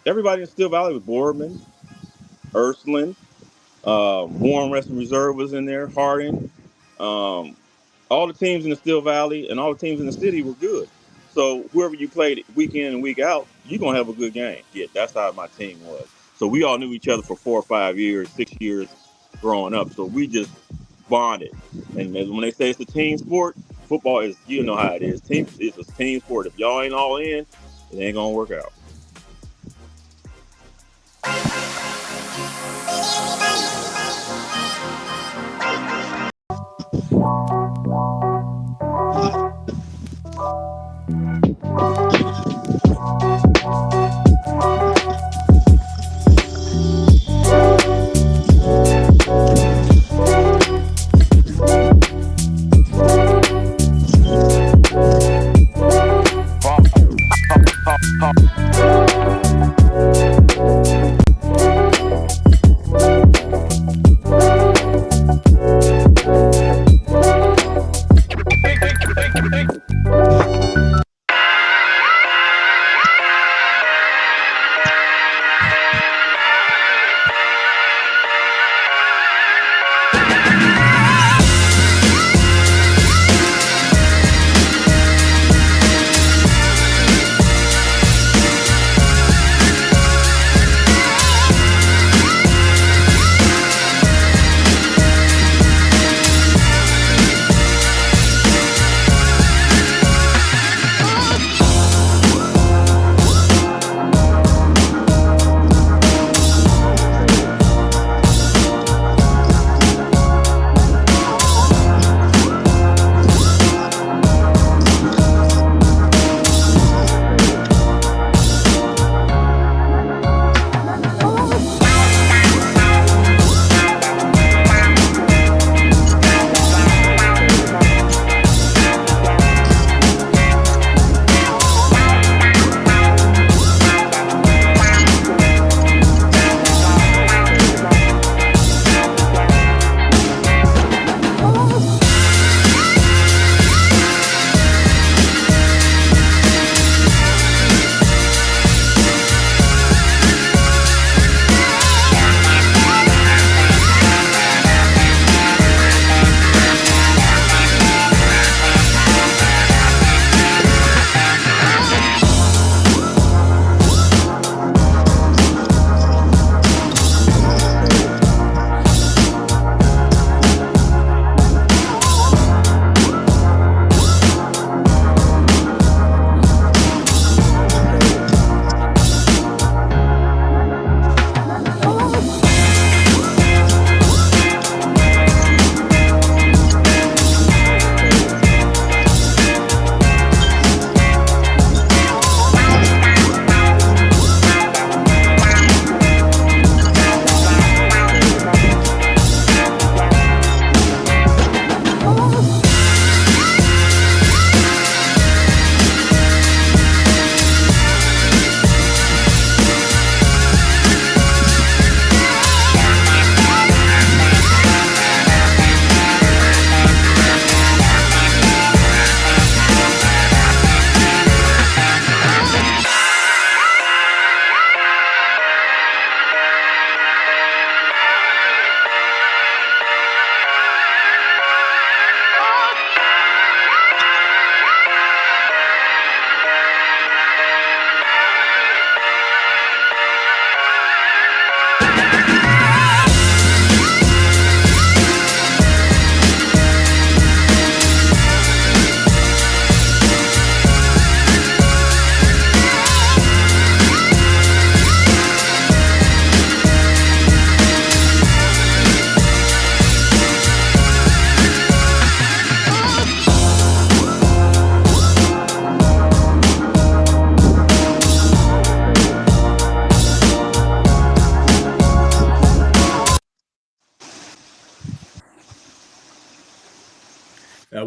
everybody in Steel Valley was Boardman, Ursuline, Warren Western Reserve was in there, Harding. Um, all the teams in the Steel Valley and all the teams in the city were good. So whoever you played week in and week out, you're gonna have a good game. Yeah, that's how my team was. So we all knew each other for 4 or 5 years, 6 years growing up. So we just bonded. And when they say it's a team sport, football is, you know how it is. It's a team sport. If y'all ain't all in, it ain't gonna work out.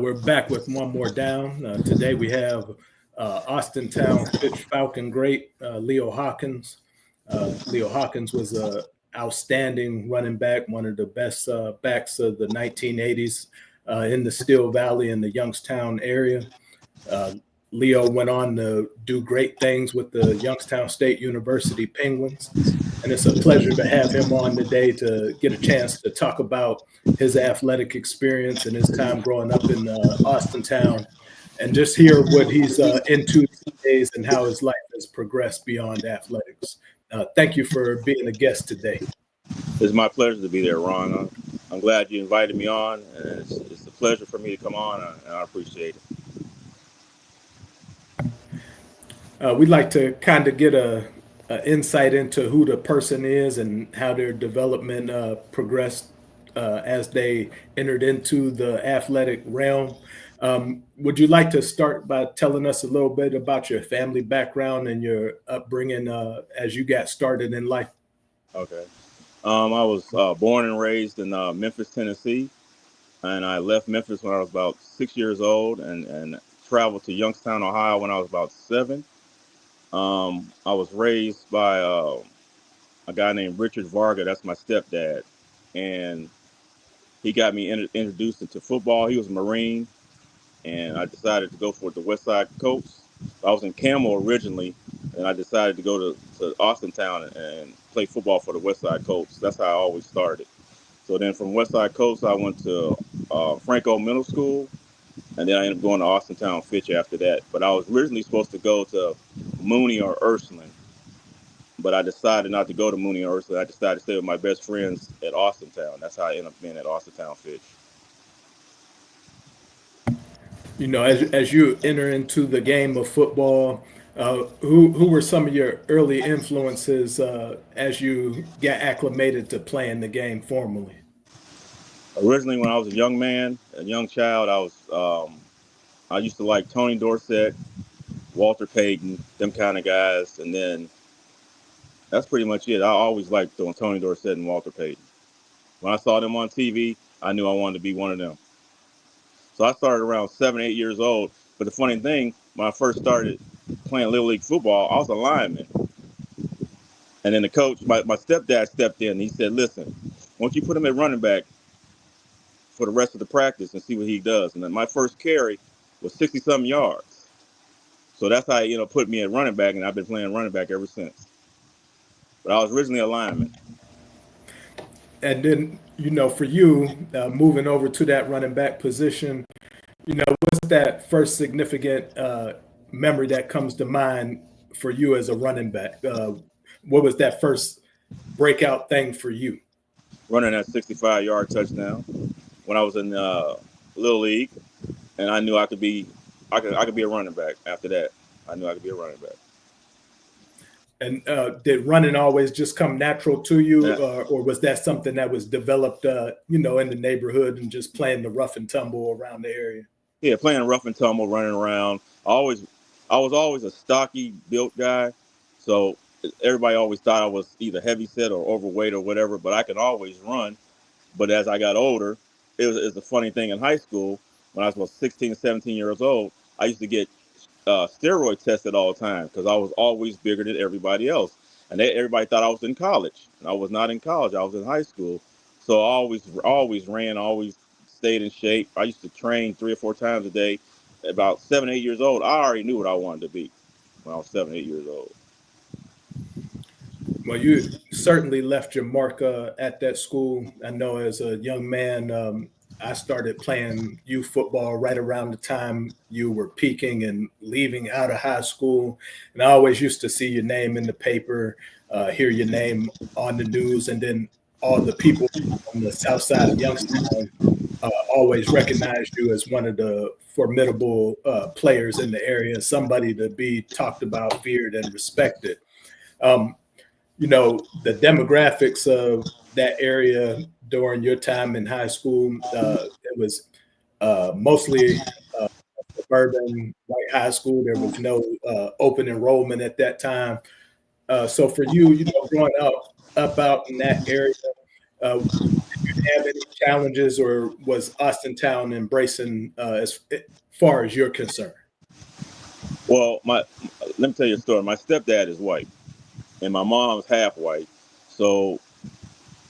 We're back with one more down. Today we have Austintown Fitch Falcon great Leo Hawkins. Leo Hawkins was a outstanding running back, one of the best backs of the 1980s in the Steel Valley and the Youngstown area. Leo went on to do great things with the Youngstown State University Penguins. And it's a pleasure to have him on today to get a chance to talk about his athletic experience and his time growing up in Austintown, and just hear what he's into these days and how his life has progressed beyond athletics. Thank you for being a guest today. It's my pleasure to be there, Ron. I'm glad you invited me on, and it's a pleasure for me to come on, and I appreciate it. We'd like to kind of get a insight into who the person is and how their development progressed as they entered into the athletic realm. Would you like to start by telling us a little bit about your family background and your upbringing as you got started in life? Okay. I was born and raised in Memphis, Tennessee, and I left Memphis when I was about 6 years old, and traveled to Youngstown, Ohio when I was about 7. I was raised by a guy named Richard Varga. That's my stepdad, and he got me introduced into football. He was a Marine, and I decided to go for the West Side Coast. I was in Camel originally, and I decided to go to Austintown and play football for the West Side Coast. That's how I always started. So then from West Side Coast, I went to Franco Middle School, and then I ended up going to Austintown Fitch after that. But I was originally supposed to go to Mooney or Ursuline, but I decided not to go to Mooney or Ursuline. I decided to stay with my best friends at Austintown. That's how I ended up being at Austintown Fitch. You know, as you enter into the game of football, who were some of your early influences as you got acclimated to playing the game formally? Originally, when I was a young man, a young child, I used to like Tony Dorsett, Walter Payton, them kind of guys, and then that's pretty much it. I always liked Tony Dorsett and Walter Payton. When I saw them on TV, I knew I wanted to be one of them. So I started around 7, 8 years old. But the funny thing, when I first started playing Little League football, I was a lineman. And then the coach, my stepdad stepped in and he said, listen, why don't you put him at running back for the rest of the practice and see what he does. And then my first carry was 60-something yards. So that's how he put me at running back, and I've been playing running back ever since. But I was originally a lineman. And then, for you, moving over to that running back position, what's that first significant memory that comes to mind for you as a running back? What was that first breakout thing for you? Running that 65-yard touchdown when I was in Little League, and I knew I could be a running back after that. I knew I could be a running back. And did running always just come natural to you, Yeah. or was that something that was developed, in the neighborhood and just playing the rough and tumble around the area? Yeah, playing rough and tumble, running around. I was always a stocky built guy, so everybody always thought I was either heavy set or overweight or whatever. But I could always run. But as I got older, it was a funny thing in high school. When I was about 16, 17 years old, I used to get steroid tested all the time because I was always bigger than everybody else. And everybody thought I was in college. And I was not in college. I was in high school. So I always ran, always stayed in shape. I used to train 3 or 4 times a day. About 7, 8 years old, I already knew what I wanted to be when I was 7, 8 years old. Well, you certainly left your mark at that school. I know as a young man, I started playing youth football right around the time you were peaking and leaving out of high school. And I always used to see your name in the paper, hear your name on the news, and then all the people on the south side of Youngstown always recognized you as one of the formidable players in the area, somebody to be talked about, feared, and respected. Um, the demographics of that area during your time in high school, it was mostly suburban white high school. There was no open enrollment at that time. So for you, growing up out in that area, did you have any challenges, or was Austintown embracing as far as you're concerned? Well, let me tell you a story. My stepdad is white, and my mom's half white. So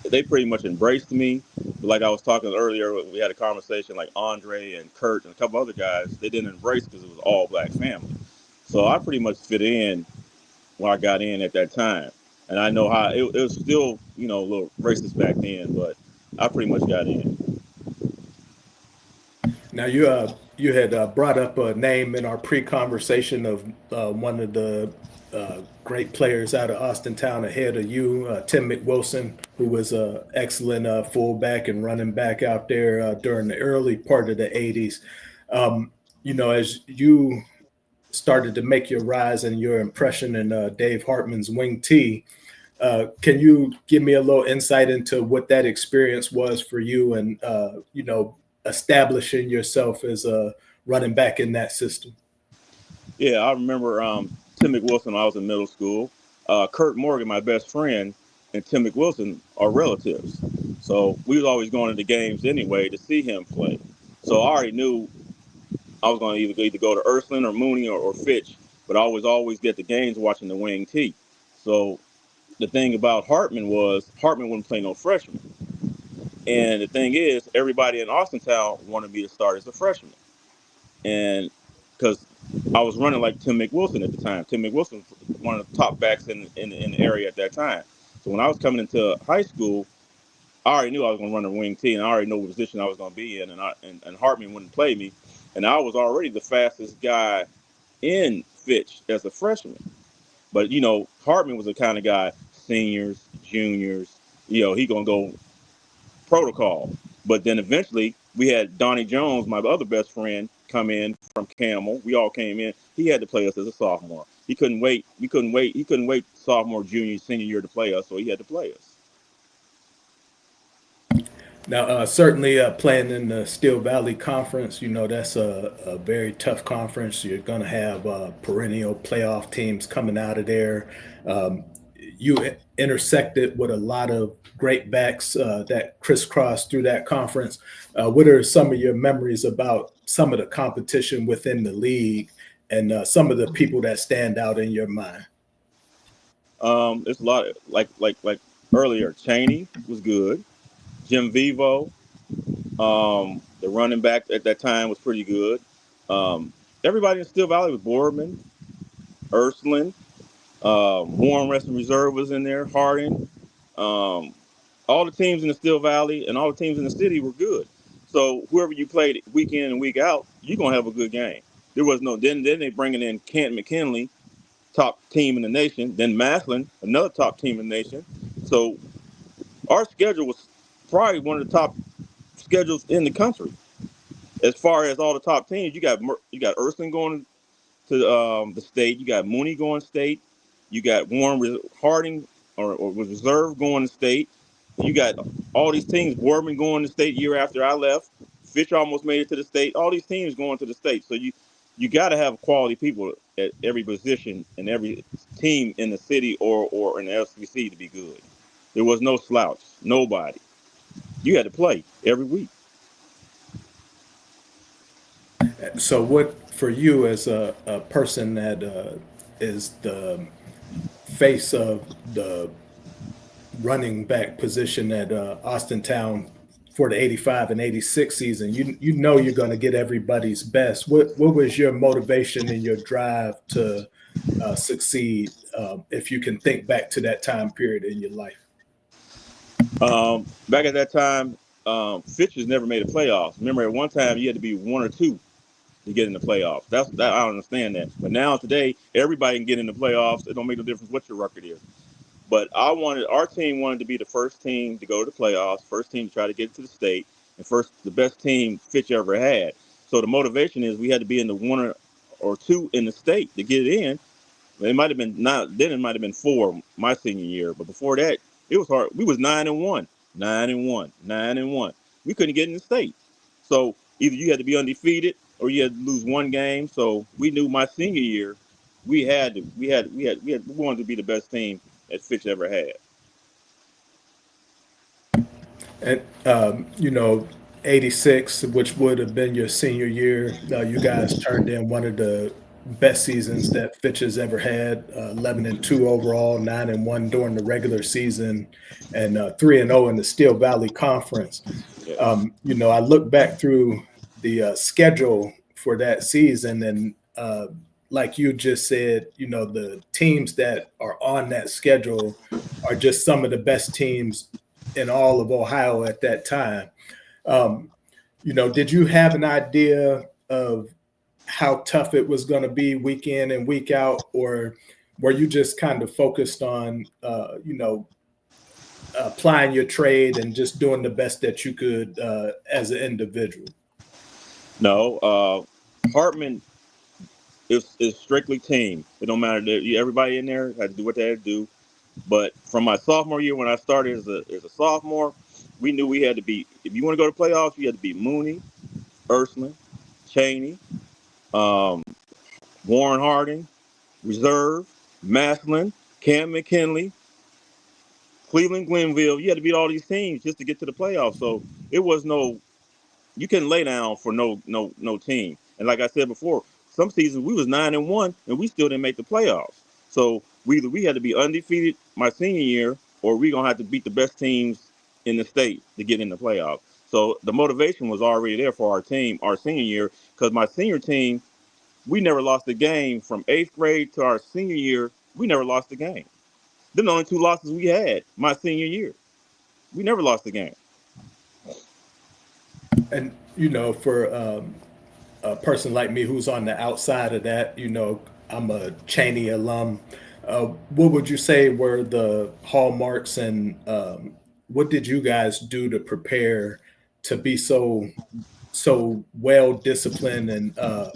they pretty much embraced me. Like I was talking earlier, we had a conversation like Andre and Kurt and a couple other guys. They didn't embrace because it was all black family. So I pretty much fit in when I got in at that time. And I know how it was still, a little racist back then, but I pretty much got in. Now you had brought up a name in our pre-conversation of one of the great players out of Austintown ahead of you, Tim McWilson, who was an excellent fullback and running back out there during the early part of the '80s. As you started to make your rise and your impression in Dave Hartman's wing T, can you give me a little insight into what that experience was for you and, establishing yourself as a running back in that system? Yeah, I remember Tim McWilson when I was in middle school. Kurt Morgan, my best friend, and Tim McWilson are relatives. So we was always going to the games anyway to see him play. So I already knew I was going to either go to Ursuline or Mooney or Fitch, but I was always get the games watching the wing T. So the thing about Hartman was Hartman wouldn't play no freshman. And the thing is, everybody in Austintown wanted me to start as a freshman. And because I was running like Tim McWilson at the time. Tim McWilson was one of the top backs in the area at that time. So when I was coming into high school, I already knew I was going to run a wing T, and I already know what position I was going to be in, and Hartman wouldn't play me. And I was already the fastest guy in Fitch as a freshman. But, Hartman was the kind of guy, seniors, juniors, he going to go protocol. But then eventually we had Donnie Jones, my other best friend, come in from Camel. We all came in. He had to play us as a sophomore. He couldn't wait. We couldn't wait. He couldn't wait sophomore, junior, senior year to play us, so he had to play us. Now, certainly playing in the Steel Valley Conference, that's a very tough conference. You're going to have perennial playoff teams coming out of there. You intersected with a lot of great backs that crisscrossed through that conference. What are some of your memories about some of the competition within the league and some of the people that stand out in your mind? There's a lot of, like earlier. Cheney was good. Jim Vivo, the running back at that time was pretty good. Everybody in Steel Valley was Boardman, Ursuline, Warren Wrestling Reserve was in there, Harding. Um, all the teams in the Steel Valley and all the teams in the city were good. So whoever you played week in and week out, you're gonna have a good game. There was no then they bringing in Kent McKinley, top team in the nation, then Maslin, another top team in the nation. So our schedule was probably one of the top schedules in the country as far as all the top teams. You got Ursuline going to the state. You got Mooney going state. You got Warren Harding or was reserve going to state. You got all these teams. Boardman going to state year after I left. Fitch almost made it to the state. All these teams going to the state. So you got to have quality people at every position and every team in the city or in the SVC to be good. There was no slouch. Nobody. You had to play every week. So, what for you as a person that is the face of the running back position at Austintown for the '85 and '86 season? You know you're going to get everybody's best. What was your motivation and your drive to succeed? If you can think back to that time period in your life. Back at that time, Fitch has never made a playoffs. Remember, at one time you had to be one or two to get in the playoffs. That I don't understand that. But now today, everybody can get in the playoffs. It don't make no difference what your record is. But our team wanted to be the first team to go to the playoffs, first team to try to get to the state, and the best team Fitch ever had. So the motivation is we had to be in the one or two in the state to get in. It might have been not then. It might have been four my senior year, but before that, it was hard. We was 9-1, 9-1, 9-1. We couldn't get in the state. So either you had to be undefeated or you had to lose one game. So we knew my senior year, we wanted to be the best team that Fitch ever had. And '86, which would have been your senior year, you guys turned in one of the best seasons that Fitch has ever had. 11-2 overall, 9-1 during the regular season, and 3-0 in the Steel Valley Conference. Yes. I look back through the schedule for that season, and like you just said, the teams that are on that schedule are just some of the best teams in all of Ohio at that time. Um, did you have an idea of how tough it was going to be week in and week out, or were you just kind of focused on, applying your trade and just doing the best that you could as an individual? No, Hartman is strictly team. It don't matter. Everybody in there had to do what they had to do. But from my sophomore year, when I started as a sophomore, we knew we had to be. If you want to go to playoffs, you had to be Mooney, Ursuline, Cheney, um, Warren Harding, Reserve, Maslin, Cam McKinley, Cleveland Glenville. You had to beat all these teams just to get to the playoffs. So it was no, you couldn't lay down for no team. And like I said before, some seasons we was 9-1 and we still didn't make the playoffs. So we had to be undefeated my senior year, or we gonna have to beat the best teams in the state to get in the playoffs. So the motivation was already there for our team, our senior year, because my senior team, we never lost a game from 8th grade to our senior year. We never lost a game. Then the only two losses we had my senior year. We never lost a game. And for a person like me who's on the outside of that, I'm a Cheney alum. What would you say were the hallmarks, and what did you guys do to prepare to be so well disciplined and uh,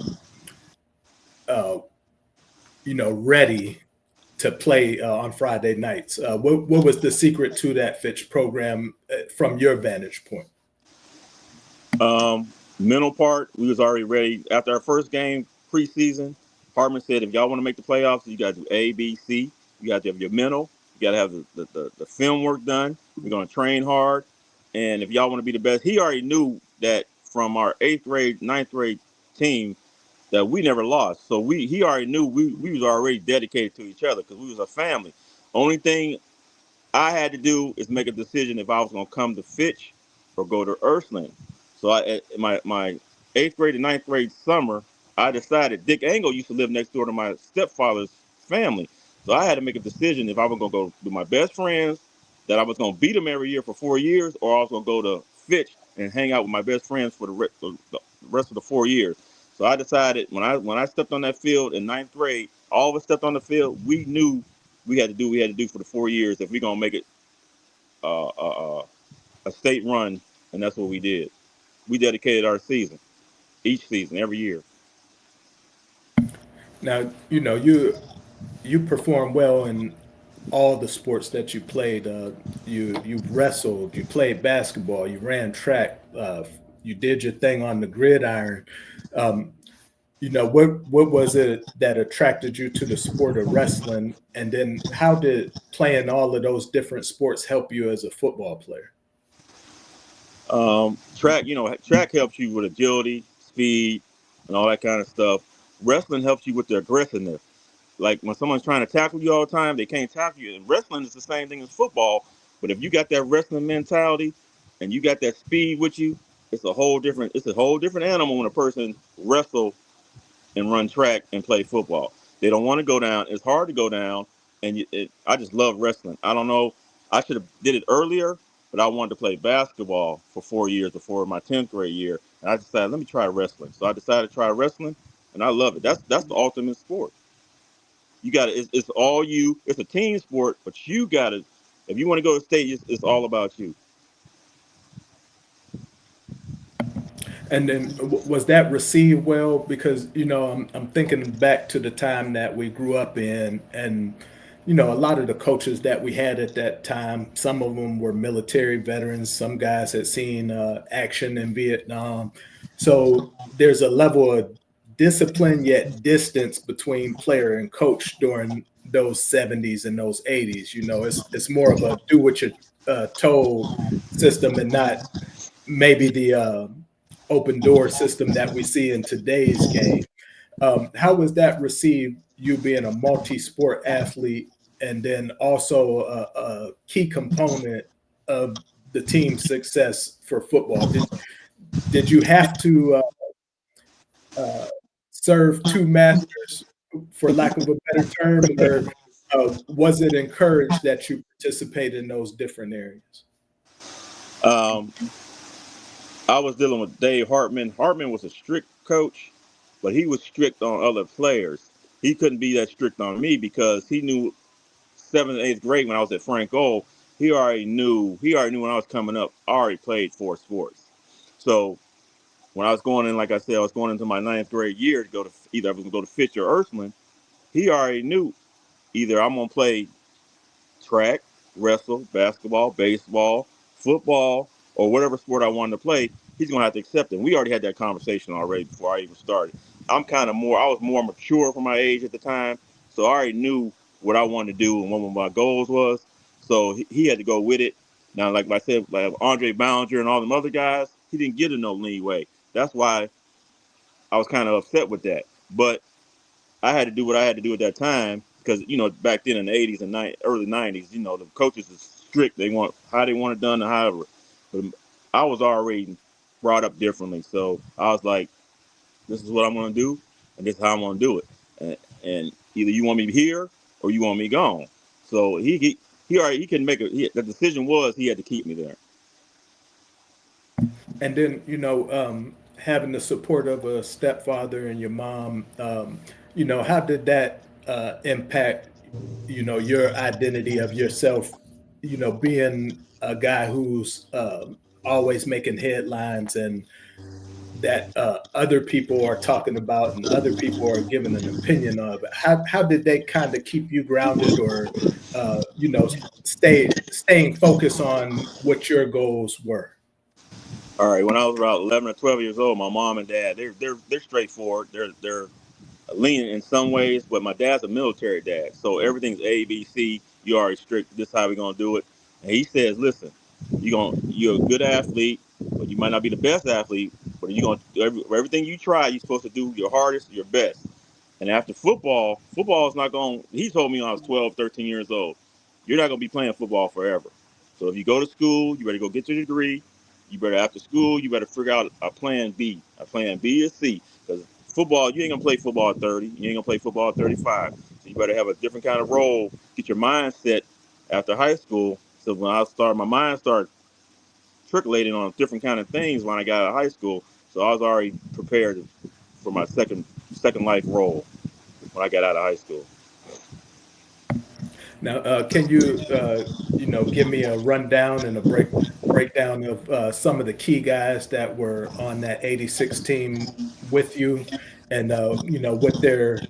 ready to play on Friday nights? What was the secret to that Fitch program from your vantage point? Um, Mental part, we was already ready after our first game preseason. Hartman said, if y'all want to make the playoffs, you got to do A, B, C. You got to have your mental. You got to have the film work done. We're going to train hard. And if y'all want to be the best, he already knew that from our 8th grade, 9th grade team that we never lost. So he already knew we was already dedicated to each other because we was a family. Only thing I had to do is make a decision if I was going to come to Fitch or go to Ursuline. So my 8th grade and 9th grade summer, I decided Dick Engel used to live next door to my stepfather's family. So I had to make a decision if I was going to go with my best friends, that I was going to beat them every year for 4 years, or I was going to go to Fitch and hang out with my best friends for the rest of the 4 years. So I decided when I stepped on that field in 9th grade, all of us stepped on the field. We knew we had to do what we had to do for the 4 years if we're gonna make it a state run, and that's what we did. We dedicated our season, each season, every year. Now, you perform well in all the sports that you played. You wrestled, you played basketball, you ran track, you did your thing on the gridiron. Um, what was it that attracted you to the sport of wrestling, and then how did playing all of those different sports help you as a football player? Track helps you with agility, speed, and all that kind of stuff. Wrestling helps you with the aggressiveness. Like when someone's trying to tackle you all the time, they can't tackle you. And wrestling is the same thing as football, but if you got that wrestling mentality and you got that speed with you, it's a whole different animal when a person wrestle and run track and play football. They don't want to go down. It's hard to go down, and I just love wrestling. I don't know. I should have did it earlier, but I wanted to play basketball for 4 years before my 10th grade year, and I decided let me try wrestling. So I decided to try wrestling, and I love it. That's the ultimate sport. You got to. It's all you. It's a team sport, but you got to. If you want to go to state, it's all about you. And then was that received well? Because I'm thinking back to the time that we grew up in, and a lot of the coaches that we had at that time, some of them were military veterans, some guys had seen action in Vietnam. So there's a level of discipline yet distance between player and coach during those 70s and those 80s. It's more of a do what you're told system, and not maybe the open door system that we see in today's game. How was that received? You being a multi-sport athlete, and then also a key component of the team's success for football. Did you have to uh, serve two masters, for lack of a better term, or was it encouraged that you participate in those different areas? Um, I was dealing with Dave Hartman. Hartman was a strict coach, but he was strict on other players. He couldn't be that strict on me because he knew seventh and eighth grade when I was at Franco. He already knew when I was coming up. I already played four sports. So when I was going in, like I said, I was going into my ninth grade year to go to either I was going to go to Fitch or Ursuline. He already knew either I'm going to play track, wrestle, basketball, baseball, football, or whatever sport I wanted to play, he's gonna have to accept it. And we already had that conversation already before I even started. I was more mature for my age at the time, so I already knew what I wanted to do and what my goals was. So he had to go with it. Now, like I said, like Andre Ballinger and all them other guys, he didn't get it no leeway. That's why I was kind of upset with that. But I had to do what I had to do at that time because back then in the '80s and early '90s, the coaches is strict. They want how they want it done and however. But I was already brought up differently, so I was like, "This is what I'm going to do, and this is how I'm going to do it." And either you want me here or you want me gone. So he can make the decision was he had to keep me there. And then, having the support of a stepfather and your mom, how did that impact, your identity of yourself, being a guy who's always making headlines and that other people are talking about and other people are giving an opinion of? How did they kind of keep you grounded or, staying focused on what your goals were? All right, when I was about 11 or 12 years old, my mom and dad they're straightforward. They're lenient in some ways, but my dad's a military dad, so everything's A, B, C. You already strict. This is how we're gonna do it. And he says, "Listen, you're a good athlete, but you might not be the best athlete. But you're gonna do everything you try. You're supposed to do your hardest, your best." And after football is not going. He told me when I was 12, 13 years old, you're not gonna be playing football forever. So if you go to school, you better go get your degree. You better after school, you better figure out a plan B. A plan B or C, because football, you ain't gonna play football at 30. You ain't gonna play football at 35. So you better have a different kind of role. Get your mindset after high school. So when my mind started trickling on different kind of things when I got out of high school. So I was already prepared for my second life role when I got out of high school. Now, can you, give me a rundown and a breakdown of some of the key guys that were on that '86 team with you, and what their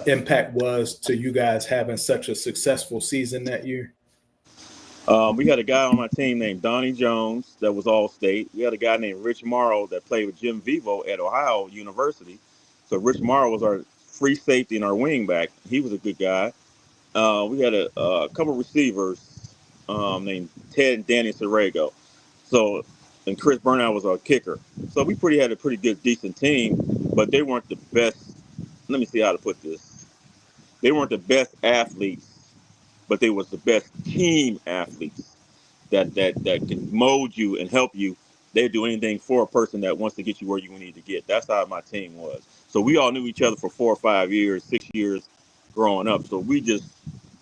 impact was to you guys having such a successful season that year? We had a guy on my team named Donnie Jones that was all state. We had a guy named Rich Morrow that played with Jim Vivo at Ohio University. So Rich Morrow was our free safety and our wing back. He was a good guy. We had a couple receivers named Ted and Danny Serrego. So, and Chris Burnout was our kicker. So we had a pretty good, decent team, but they weren't the best. Let me see how to put this. They weren't the best athletes, but they was the best team athletes that can mold you and help you. They do anything for a person that wants to get you where you need to get. That's how my team was. So we all knew each other for 4 or 5 years, 6 years growing up. So we just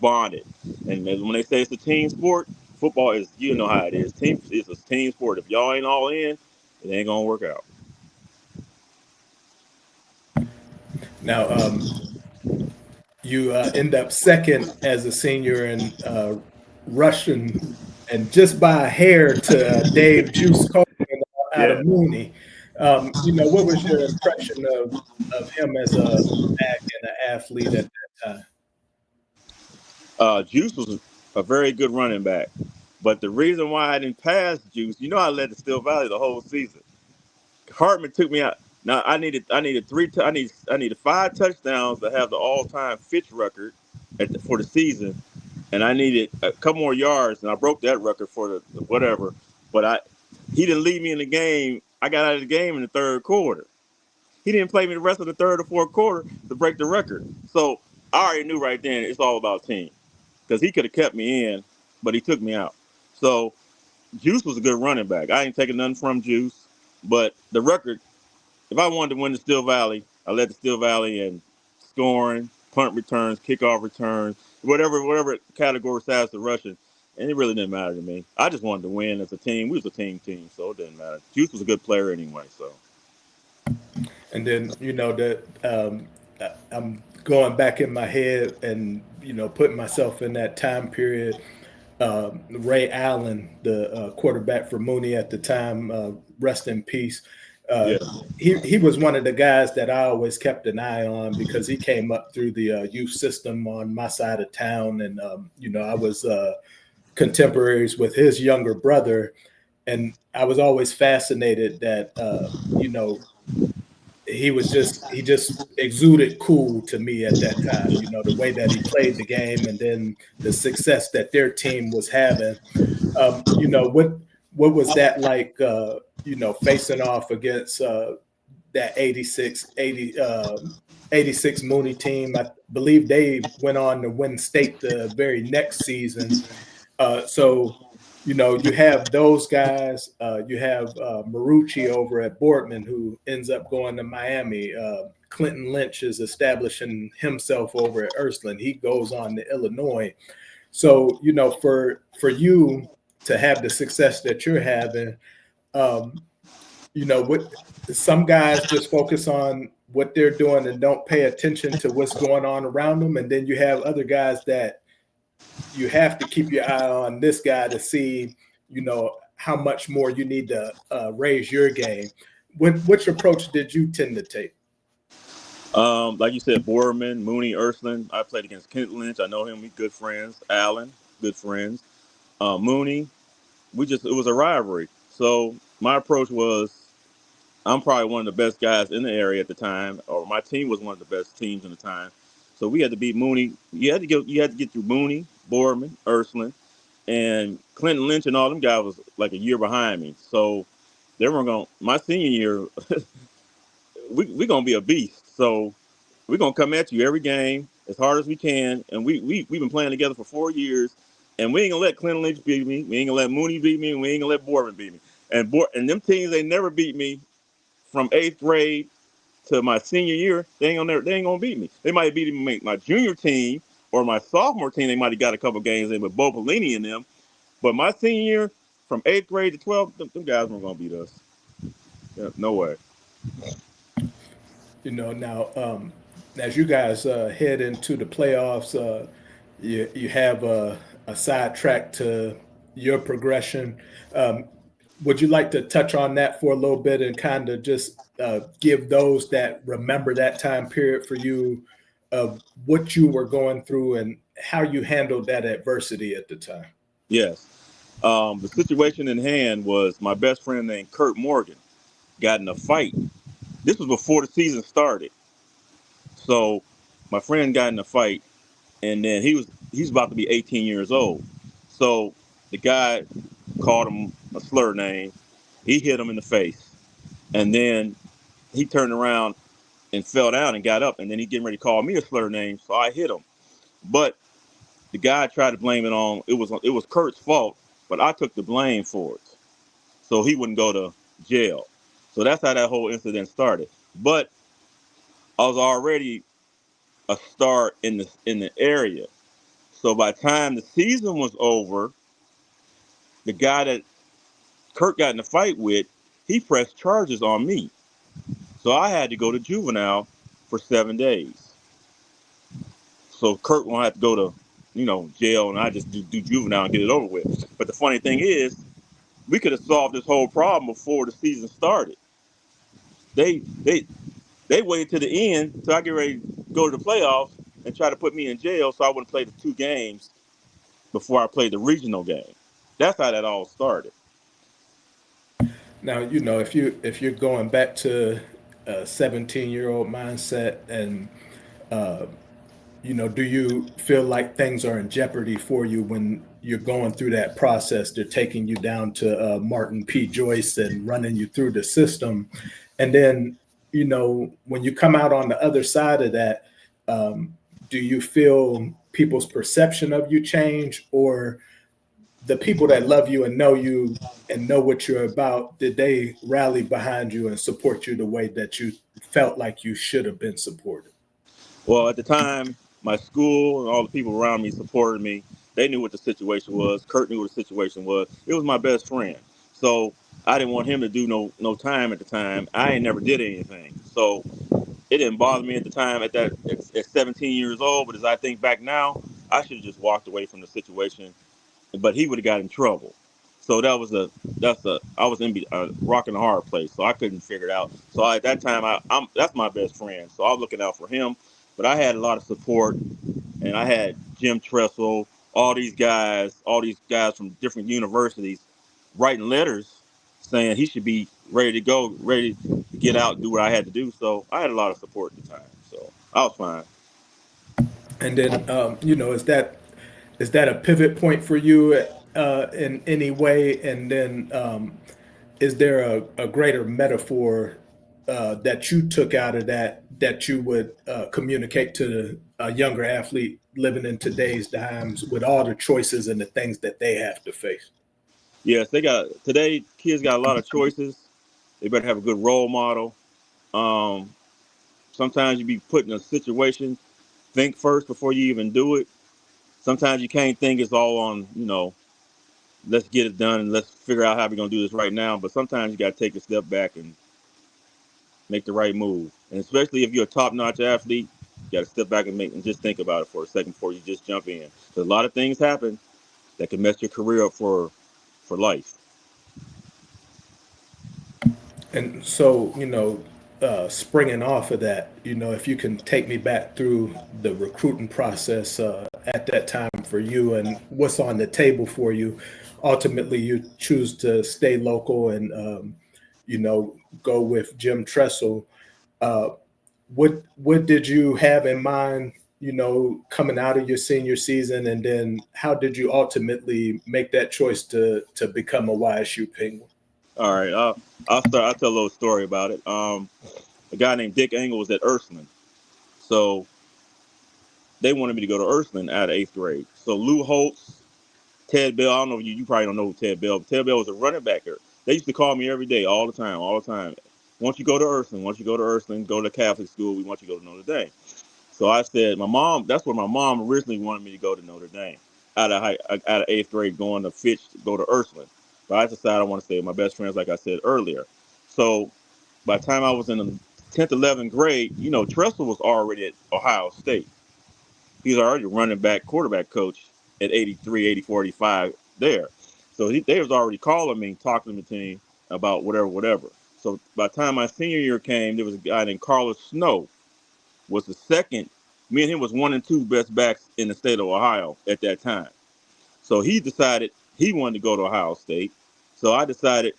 bonded. And when they say it's a team sport, football is, you know how it is. It's a team sport. If y'all ain't all in, it ain't gonna work out. Now, you end up second as a senior in rushing, and just by a hair to Dave Juice Coleman out of Yeah. Mooney. What was your impression of him as a back and an athlete at that time? Juice was a very good running back. But the reason why I didn't pass Juice, I led the Steel Valley the whole season. Hartman took me out. Now I needed 5 touchdowns to have the all-time Fitch record for the season, and I needed a couple more yards, and I broke that record for the whatever. But he didn't leave me in the game. I got out of the game in the third quarter. He didn't play me the rest of the third or fourth quarter to break the record. So I already knew right then it's all about team because he could have kept me in, but he took me out. So Juice was a good running back. I ain't taking nothing from Juice, but the record, if I wanted to win the Steel Valley, I led the Steel Valley in scoring, punt returns, kickoff returns, whatever category size the rushing, and it really didn't matter to me. I just wanted to win as a team. We was a team, so it didn't matter. Juice was a good player anyway, so. And then, that I'm going back in my head and, putting myself in that time period. Ray Allen, the quarterback for Mooney at the time, rest in peace. Yeah. He was one of the guys that I always kept an eye on because he came up through the youth system on my side of town. And, I was contemporaries with his younger brother. And I was always fascinated that, he just exuded cool to me at that time, the way that he played the game and then the success that their team was having. What was that like, facing off against that 86 Mooney team? I believe they went on to win state the very next season. So you have those guys. You have Marucci over at Boardman, who ends up going to Miami. Clinton Lynch is establishing himself over at Ursuline. He goes on to Illinois. So, for you to have the success that you're having, what some guys just focus on what they're doing and don't pay attention to what's going on around them. And then you have other guys that you have to keep your eye on this guy to see, how much more you need to raise your game. Which approach did you tend to take? Like you said, Boardman, Mooney, Ursuline. I played against Kent Lynch. I know him. We good friends. Allen, good friends. Mooney, it was a rivalry. So my approach was, I'm probably one of the best guys in the area at the time, or my team was one of the best teams in the time. So we had to beat Mooney. You had to get through Mooney, Boardman, Ursuline, and Clinton Lynch and all them guys was like a year behind me. So they were going. My senior year, we gonna be a beast. So we're gonna come at you every game as hard as we can. And we've been playing together for 4 years, and we ain't gonna let Clinton Lynch beat me. We ain't gonna let Mooney beat me, and we ain't gonna let Boardman beat me. And them teams, they never beat me from 8th grade to my senior year. They ain't gonna beat me. They might have beat me my junior team or my sophomore team. They might have got a couple games in with Bo Pelini and them. But my senior year, from 8th grade to 12th, them guys weren't gonna beat us. Yeah, no way. Now, as you guys head into the playoffs, you have a sidetrack to your progression. Would you like to touch on that for a little bit and kind of just give those that remember that time period for you of what you were going through and how you handled that adversity at the time? Yes. The situation in hand was my best friend named Kurt Morgan got in a fight. This was before the season started. So my friend got in a fight, and then he's about to be 18 years old. So the guy called him a slur name. He hit him in the face, and then he turned around and fell down and got up, and then he getting ready to call me a slur name. So I hit him, but the guy tried to blame it on it was Kurt's fault, but I took the blame for it, so he wouldn't go to jail. So that's how that whole incident started. But I was already a star in the area. So by the time the season was over, the guy that Kurt got in a fight with, he pressed charges on me. So I had to go to juvenile for 7 days. So Kurt won't have to go to, jail, and I just do juvenile and get it over with. But the funny thing is, we could have solved this whole problem before the season started. They waited to the end till I get ready to go to the playoffs and try to put me in jail so I wouldn't play the 2 games before I played the regional game. That's how that all started. Now, if you're going back to a 17-year-old mindset and do you feel like things are in jeopardy for you when you're going through that process? They're taking you down to Martin P. Joyce and running you through the system. And then, when you come out on the other side of that, do you feel people's perception of you change, or the people that love you and know what you're about, did they rally behind you and support you the way that you felt like you should have been supported? Well, at the time, my school and all the people around me supported me. They knew what the situation was. Kurt knew what the situation was. It was my best friend. So I didn't want him to do no time at the time. I ain't never did anything. So it didn't bother me at the time at 17 years old. But as I think back now, I should have just walked away from the situation. But he would have got in trouble. So I was in a rock and a hard place. So I couldn't figure it out. So at that time, that's my best friend. So I was looking out for him. But I had a lot of support, and I had Jim Tressel, all these guys from different universities writing letters saying he should be ready to go, ready to get out and do what I had to do. So I had a lot of support at the time. So I was fine. And then, is that a pivot point for you in any way? And then, is there a greater metaphor that you took out of that you would communicate to a younger athlete living in today's times with all the choices and the things that they have to face? Yes, today kids got a lot of choices. They better have a good role model. Um, Sometimes you be put in a situation, think first before you even do it. Sometimes you can't think it's all on, let's get it done and let's figure out how we're gonna do this right now. But sometimes you gotta take a step back and make the right move. And especially if you're a top-notch athlete, you gotta step back and just think about it for a second before you just jump in. Because a lot of things happen that can mess your career up for life. And so, springing off of that, if you can take me back through the recruiting process at that time for you and what's on the table for you. Ultimately, you choose to stay local and, go with Jim Tressel. Uh, what did you have in mind, coming out of your senior season, and then how did you ultimately make that choice to become a YSU Penguin? All right, I'll tell a little story about it. A guy named Dick Engel was at Ursuline, so they wanted me to go to Ursuline out of 8th grade. So Lou Holtz, Ted Bell, I don't know you probably don't know who Ted Bell. But Ted Bell was a running back there. They used to call me every day, all the time, all the time. Once you go to Ursuline, go to Catholic school. We want you to go to Notre Dame. So I said, that's where my mom originally wanted me to go to Notre Dame out of 8th grade, going to Fitch, to go to Ursuline. But I decided I want to stay with my best friends, like I said earlier. So by the time I was in the 10th, 11th grade, Tressel was already at Ohio State. He was already running back, quarterback coach at 83, 84, 85 there. So they was already calling me, talking to me about whatever. So by the time my senior year came, there was a guy named Carlos Snow, was the second. Me and him was 1 and 2 best backs in the state of Ohio at that time. So he decided he wanted to go to Ohio State. So I decided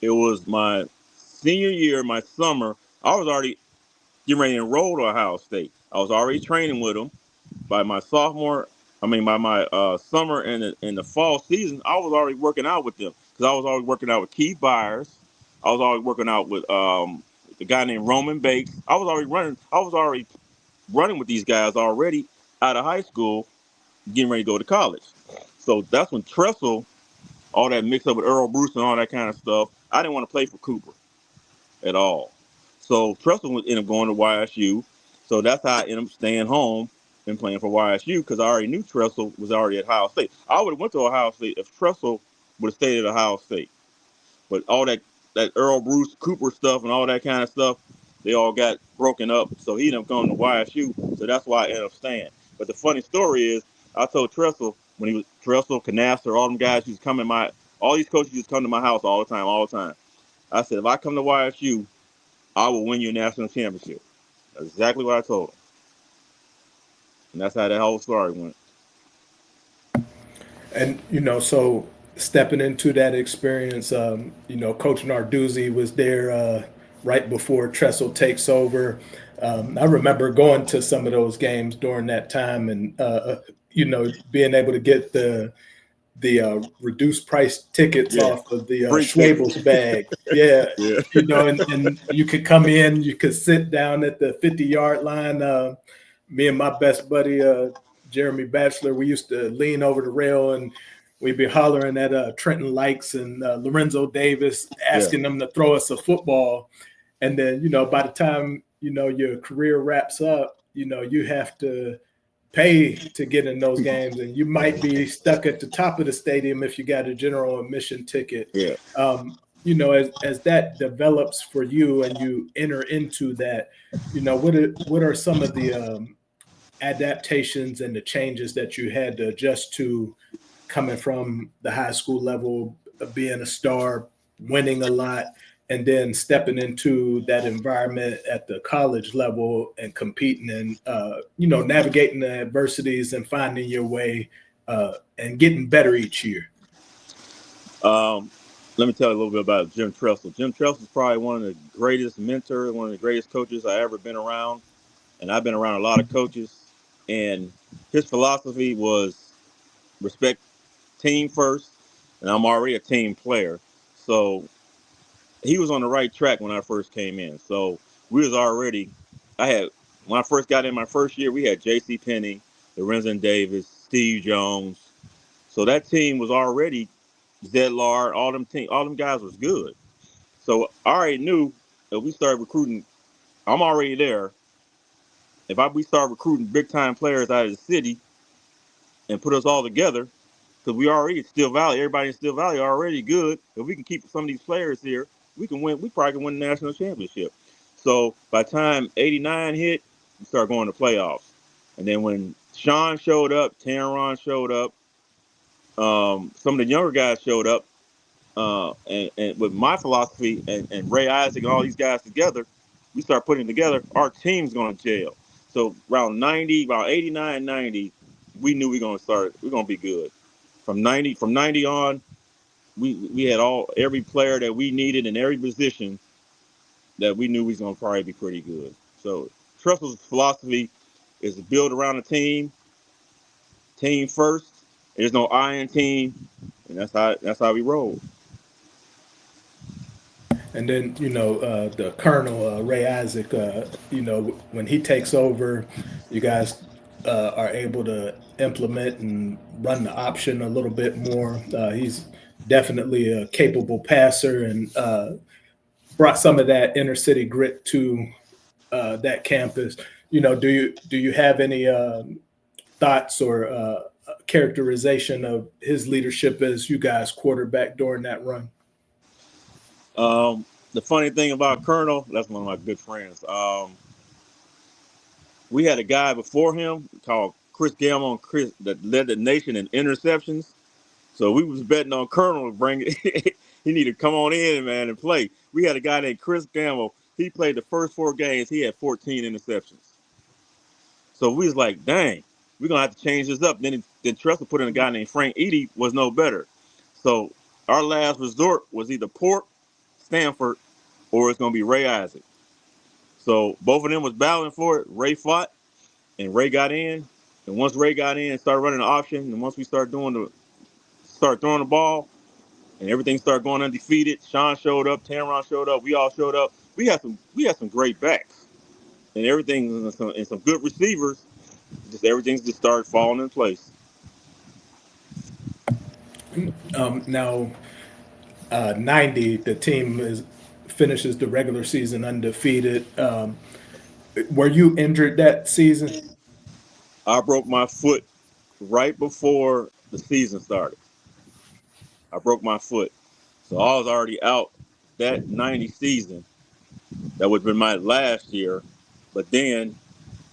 it was my senior year, my summer. I was already getting ready to enroll to Ohio State. I was already training with them. By my summer and the fall season, I was already working out with them because I was already working out with Keith Byers. I was already working out with the guy named Roman Bates. I was already running with these guys already out of high school, getting ready to go to college. So that's when Tressel, all that mixed up with Earl Bruce and all that kind of stuff. I didn't want to play for Cooper at all. So Tressel ended up going to YSU. So that's how I ended up staying home and playing for YSU because I already knew Tressel was already at Ohio State. I would have went to Ohio State if Tressel would have stayed at Ohio State. But all that Earl Bruce Cooper stuff and all that kind of stuff, they all got broken up. So he ended up going to YSU. So that's why I ended up staying. But the funny story is, I told Tressel when he was Tressel, Canasser, all them guys used to come all these coaches used to come to my house all the time. I said, if I come to YSU, I will win you a national championship. That's exactly what I told him. And that's how that whole story went. And so stepping into that experience, Coach Narduzzi was there right before Tressel takes over. I remember going to some of those games during that time, and being able to get the the reduced price tickets Yeah. off of the Free Schwabel's tickets. bag. Yeah. Yeah. And you could come in, you could sit down at the 50-yard line. Me and my best buddy, Jeremy Batchelor, we used to lean over the rail and we'd be hollering at Trenton Likes and Lorenzo Davis, Yeah. asking them to throw us a football. And then, by the time, your career wraps up, you have to pay to get in those games, and you might be stuck at the top of the stadium if you got a general admission ticket. Yeah. As that develops for you and you enter into that, what are some of the adaptations and the changes that you had to adjust to coming from the high school level, being a star, winning a lot, and then stepping into that environment at the college level and competing and navigating the adversities and finding your way and getting better each year? Let me tell you a little bit about Jim Tressel. Jim Tressel is probably one of the greatest mentors, one of the greatest coaches I ever been around, and I've been around a lot of coaches. And his philosophy was respect team first, and I'm already a team player, so he was on the right track when I first came in. So we was already. When I first got in my first year, we had J.C. Penney, Lorenzo Davis, Steve Jones. So that team was already Zedlar, all them guys was good. So I already knew if we started recruiting, I'm already there. We start recruiting big time players out of the city and put us all together, because we already at Steel Valley, everybody in Steel Valley already good. If we can keep some of these players here, we can win. We probably can win the national championship. So by the time '89 hit, we start going to playoffs. And then when Sean showed up, Taron showed up, some of the younger guys showed up, and with my philosophy and Ray Isaac and all these guys together, we start putting together, our team's going to jail. So about 89, 90, we knew we're going to be good. From 90 on, we had every player that we needed in every position that we knew we was going to probably be pretty good. So Tressel's philosophy is to build around a team first. There's no I in team, and that's how we roll. And then, the Colonel, Ray Isaac, when he takes over, you guys are able to implement and run the option a little bit more. He's definitely a capable passer and brought some of that inner city grit to that campus. Do you have any thoughts or characterization of his leadership as you guys quarterback during that run? The funny thing about Colonel, that's one of my good friends. We had a guy before him called Chris Gamble, that led the nation in interceptions. So we was betting on Colonel to bring it. He needed to come on in, man, and play. We had a guy named Chris Gamble. He played the first 4 games. He had 14 interceptions. So we was like, dang, we're going to have to change this up. Then Tressel put in a guy named Frank Eady, was no better. So our last resort was either Port, Stanford, or it's going to be Ray Isaac. So both of them was battling for it. Ray fought, and Ray got in. And once Ray got in and started running the option, and once we start throwing the ball, and everything started going undefeated. Sean showed up, Taron showed up, we all showed up. We had some great backs, and everything, and some good receivers. Everything just started falling in place. Now, 90, the team finishes the regular season undefeated. Were you injured that season? I broke my foot right before the season started. I broke my foot, so I was already out that '90 season. That would have been my last year, but then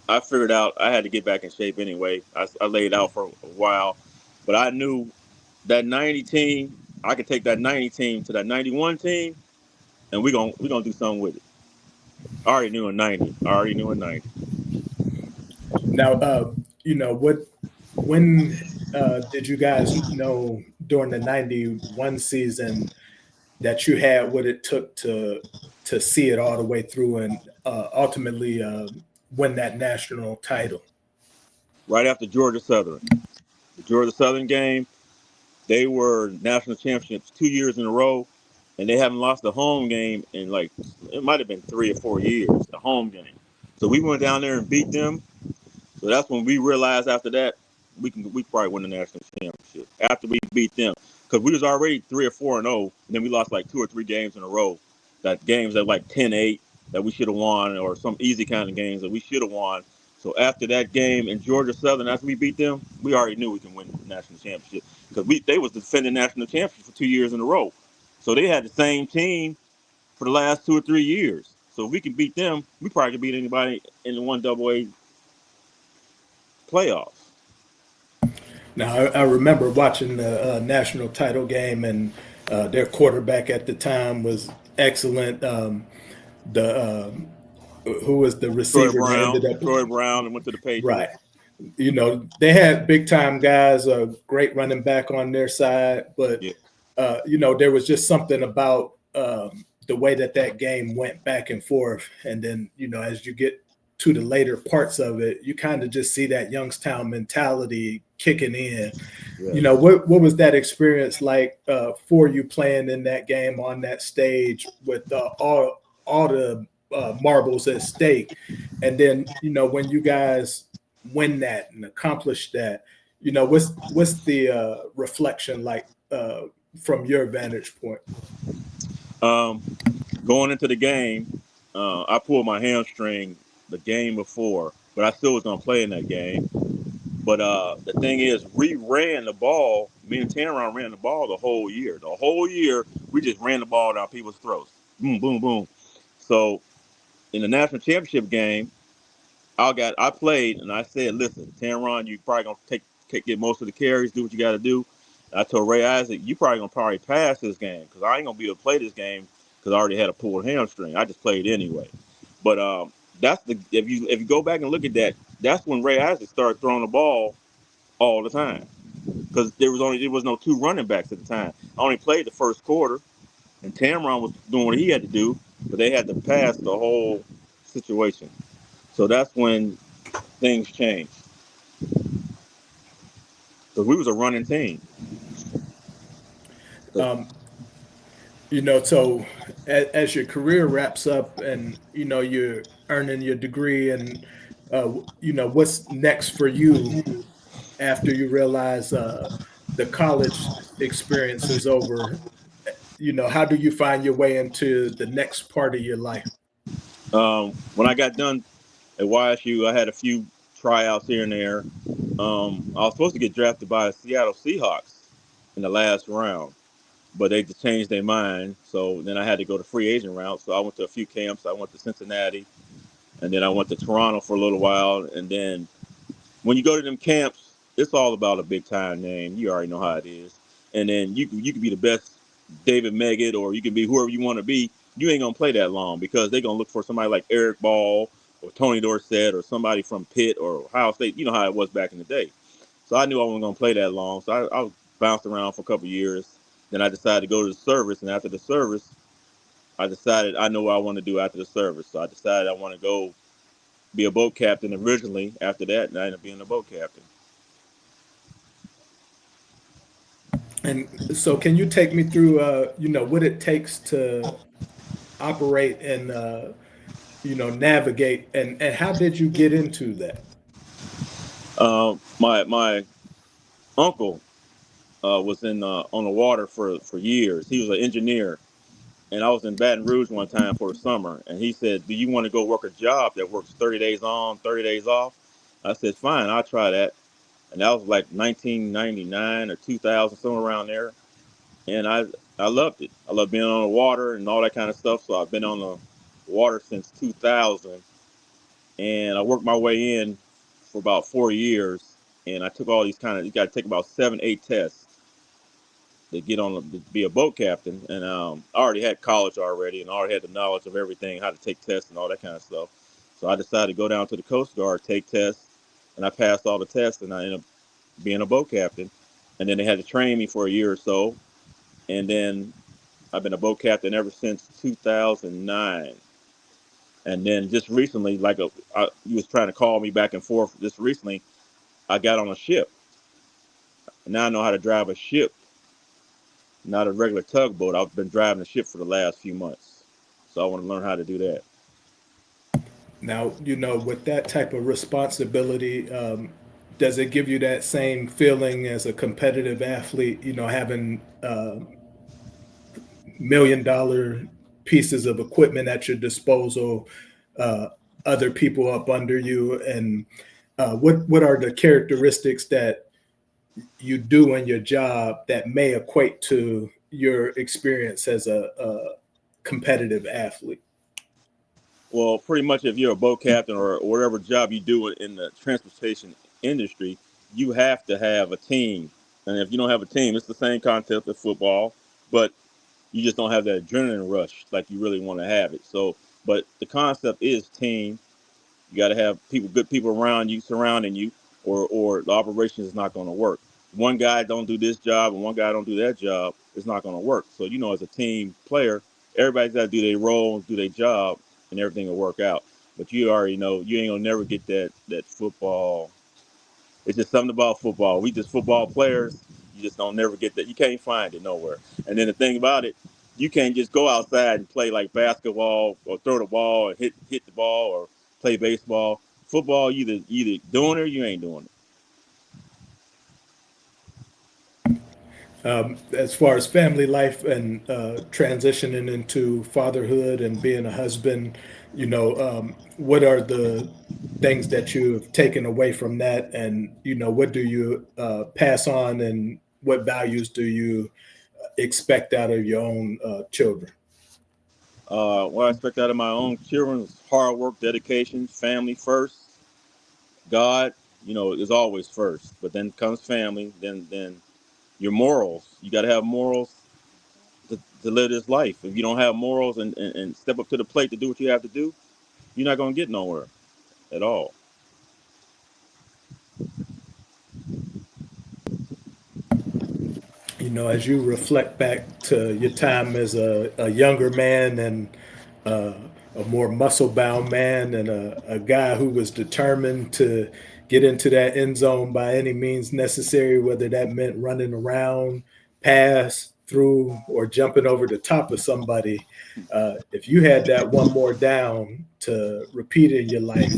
I figured out I had to get back in shape anyway. I laid out for a while, but I knew that '90 team, I could take that '90 team to that '91 team, and we gonna do something with it. I already knew in '90. I already knew in '90. Now, when did you guys know during the 91 season that you had what it took to see it all the way through and ultimately win that national title? Right after Georgia Southern, the Georgia Southern game, They were national championships 2 years in a row, and they haven't lost a home game in like it might have been 3 or 4 years, a home game. So we went down there and beat them. So that's when we realized after that we probably win the national championship after we beat them because we was already 3 or 4-0, and then we lost like 2 or 3 games in a row. That games that like 10-8 that we should have won, or some easy kind of games that we should have won. So after that game in Georgia Southern, after we beat them, we already knew we can win the national championship because they was defending national champions for 2 years in a row. So they had the same team for the last 2 or 3 years. So if we can beat them, we probably can beat anybody in the 1AA playoffs. Now, I remember watching the national title game, and their quarterback at the time was excellent. The Who was the receiver that ended up Troy Brown, and went to the right? Patriots. They had big time guys, a great running back on their side, but Yeah, there was just something about the way that game went back and forth, and then as you get to the later parts of it, you kind of just see that Youngstown mentality kicking in. yeah. What was that experience like for you playing in that game on that stage with all the marbles at stake, and then when you guys win that and accomplish that, what's the reflection like from your vantage point? Um, Going into the game, I pulled my hamstring the game before, but I still was gonna play in that game. But the thing is, we ran the ball. Me and Tanron ran the ball the whole year. The whole year, we just ran the ball down people's throats. Boom, boom, boom. So in the national championship game, I played and I said, listen, Tanron, you probably gonna get most of the carries, do what you got to do. And I told Ray Isaac, you probably gonna pass this game because I ain't gonna be able to play this game because I already had a pulled hamstring. I just played anyway. But that's if you go back and look at that, that's when Ray Isaac started throwing the ball all the time because there was no two running backs at the time. I only played the first quarter, and Tamron was doing what he had to do, but they had to pass the whole situation. So that's when things changed because we was a running team. Um, so as your career wraps up and you're earning your degree, and what's next for you after you realize the college experience is over? How do you find your way into the next part of your life? When I got done at YSU, I had a few tryouts here and there. I was supposed to get drafted by the Seattle Seahawks in the last round, but they just changed their mind. So then I had to go to free agent route. So I went to a few camps. I went to Cincinnati, and then I went to Toronto for a little while. And then when you go to them camps, it's all about a big time name. You already know how it is. And then you can be the best David Meggett, or you can be whoever you want to be. You ain't gonna play that long because they're gonna look for somebody like Eric Ball or Tony Dorsett or somebody from Pitt or Ohio State. You know how it was back in the day. So I knew I wasn't gonna play that long. So I bounced around for a couple of years. Then I decided to go to the service, and after the service, I decided I know what I want to do after the service. So I decided I want to go be a boat captain originally. After that, and I ended up being a boat captain. And so, can you take me through, what it takes to operate and, navigate, and how did you get into that? My uncle was in on the water for years. He was an engineer, and I was in Baton Rouge one time for the summer, and he said, "Do you want to go work a job that works 30 days on, 30 days off?" I said, "Fine, I'll try that." And that was like 1999 or 2000, somewhere around there. And I loved it. I love being on the water and all that kind of stuff. So I've been on the water since 2000, and I worked my way in for about 4 years. And I took all these you got to take about 7, 8 tests to get on to be a boat captain. And I already had college already, and I already had the knowledge of everything, how to take tests and all that kind of stuff. So I decided to go down to the Coast Guard, take tests, and I passed all the tests, and I ended up being a boat captain. And then they had to train me for a year or so, and then I've been a boat captain ever since 2009. And then just recently, you was trying to call me back and forth. Just recently, I got on a ship. And now I know how to drive a ship not a regular tugboat. I've been driving the ship for the last few months, so I want to learn how to do that. Now, with that type of responsibility, does it give you that same feeling as a competitive athlete, having $1 million pieces of equipment at your disposal, uh, other people up under you? And what are the characteristics that you do in your job that may equate to your experience as a competitive athlete? Well, pretty much if you're a boat captain or whatever job you do in the transportation industry, you have to have a team. And if you don't have a team, it's the same concept as football, but you just don't have that adrenaline rush like you really want to have it. So, but the concept is team. You got to have people, good people around you, surrounding you, or the operation is not going to work. One guy don't do this job and one guy don't do that job, it's not going to work. So, as a team player, everybody's got to do their role, do their job, and everything will work out. But you already know you ain't gonna never get that football. It's just something about football. We just football players. You just don't never get that. You can't find it nowhere. And then the thing about it, you can't just go outside and play like basketball or throw the ball or hit the ball or play baseball. Football, you either doing it or you ain't doing it. As far as family life and transitioning into fatherhood and being a husband, what are the things that you've taken away from that? And, what do you pass on, and what values do you expect out of your own children? What I expect out of my own children is hard work, dedication, family first. God, is always first. But then comes family. Then your morals. You got to have morals to live this life. If you don't have morals and step up to the plate to do what you have to do, you're not going to get nowhere at all. As you reflect back to your time as a younger man and uh, a more muscle bound man and a guy who was determined to get into that end zone by any means necessary, whether that meant running around, pass through, or jumping over the top of somebody. If you had that one more down to repeat in your life,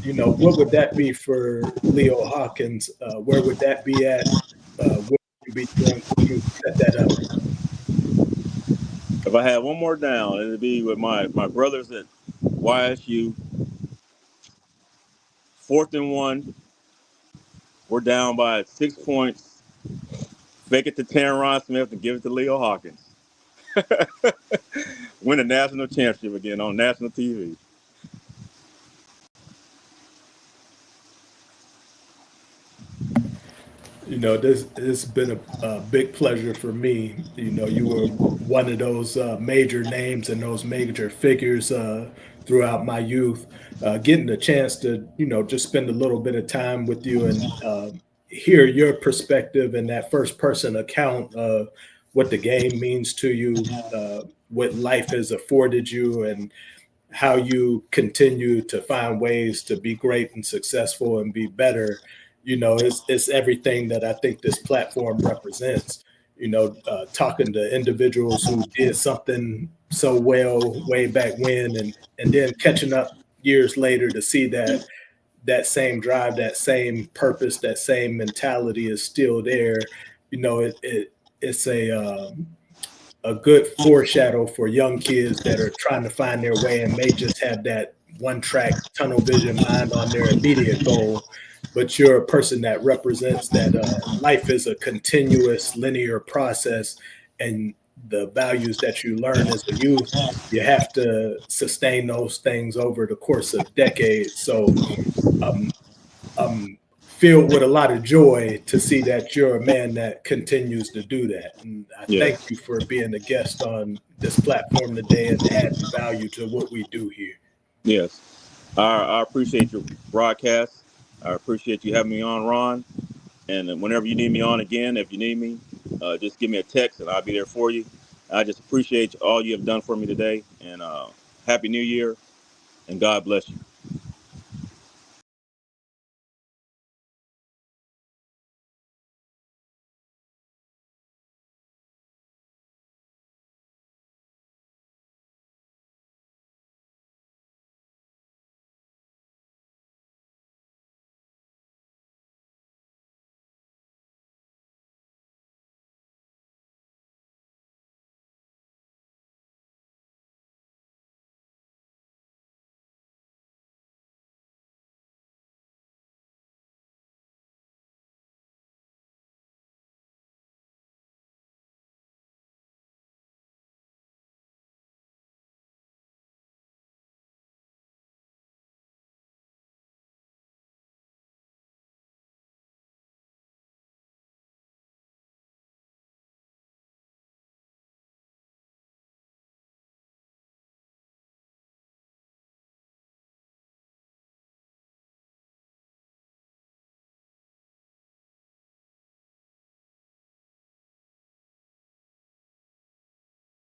what would that be for Leo Hawkins? Where would that be at? What would you be doing to set that up? If I had one more down, it'd be with my brothers at YSU. 4th and 1. We're down by 6 points. Fake it to Terron Smith and give it to Leo Hawkins. Win a national championship again on national TV. This has been a big pleasure for me. You were one of those major names and those major figures throughout my youth. Getting a chance to, just spend a little bit of time with you and hear your perspective and that first person account of what the game means to you, what life has afforded you, and how you continue to find ways to be great and successful and be better. It's everything that I think this platform represents. Talking to individuals who did something so well way back when, and then catching up years later to see that same drive, that same purpose, that same mentality is still there. It's a good foreshadow for young kids that are trying to find their way and may just have that one track tunnel vision mind on their immediate goal. But you're a person that represents that life is a continuous linear process, and the values that you learn as a youth, you have to sustain those things over the course of decades. So um, I'm filled with a lot of joy to see that you're a man that continues to do that. And I thank Yes. you for being a guest on this platform today and adding value to what we do here. Yes. I appreciate your broadcast. I appreciate you having me on, Ron. And whenever you need me on again, if you need me, just give me a text and I'll be there for you. I just appreciate all you have done for me today. And Happy New Year and God bless you.